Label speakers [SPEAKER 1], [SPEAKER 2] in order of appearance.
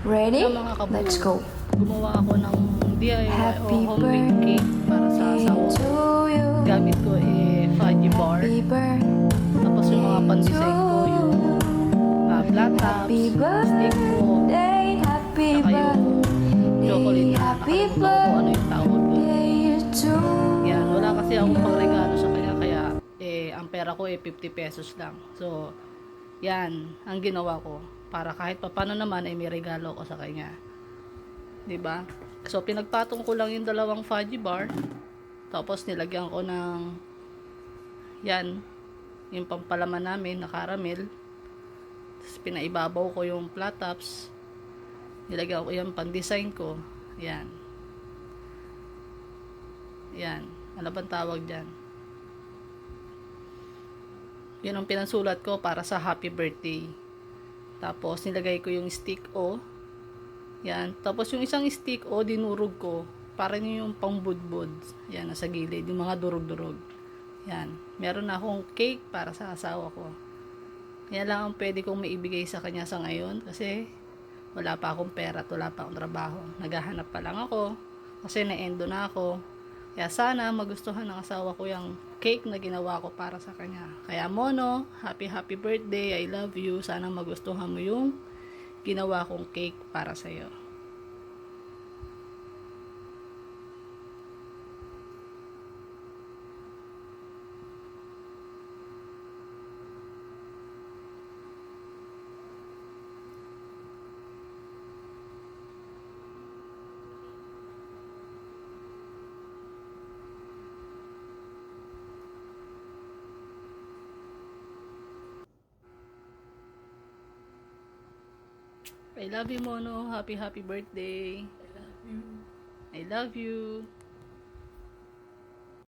[SPEAKER 1] Ready?
[SPEAKER 2] Kaya mga kabuo,
[SPEAKER 1] Let's go.
[SPEAKER 2] gumawa ako ng DIY o
[SPEAKER 1] Happy
[SPEAKER 2] homemade cake para sa asawa ko.
[SPEAKER 1] To you.
[SPEAKER 2] Gamit ko fudgy bar.
[SPEAKER 1] Happy
[SPEAKER 2] Tapos yung mga pan-design ko, yung flat tops,
[SPEAKER 1] Happy
[SPEAKER 2] stick ko,
[SPEAKER 1] birthday. Happy
[SPEAKER 2] saka yung chocolate na
[SPEAKER 1] Happy
[SPEAKER 2] nakalimutan ko kung ano yung tawag doon.
[SPEAKER 1] birthday to
[SPEAKER 2] Yan, wala kasi akong pangregalo sa kanya, kaya ang pera ko 50 pesos lang. So, yan, ang ginawa ko. Para kahit papano naman ay may regalo ko sa kanya. 'Di ba? So, pinagpatong ko lang yung dalawang fudgy bar. Tapos, nilagyan ko ng yan, yung pampalaman namin na caramel. Tapos, pinaibabaw ko yung flat tops. Nilagyan ko yung pan-design ko. Yan. Yan. Ano bang tawag dyan? Yun ang pinansulat ko para sa happy birthday. Tapos, nilagay ko yung stick O. Yan. Tapos, yung isang stick O, dinurog ko. Para yung pangbudbud. Yan, nasa gilid. Yung mga durog-durog. Yan. Meron na akong cake para sa asawa ko. Yan lang ang pwede kong maibigay sa kanya sa ngayon. Kasi, wala pa akong pera at wala pa akong trabaho. Naghahanap pa lang ako. Kasi na-endo na ako. Kaya sana magustuhan ng asawa ko yung cake na ginawa ko para sa kanya. Kaya Mono, happy birthday, I love you. Sana magustuhan mo yung ginawa kong cake para sa'yo. I love you, Mono. Happy birthday.
[SPEAKER 3] I love you.
[SPEAKER 2] I love you.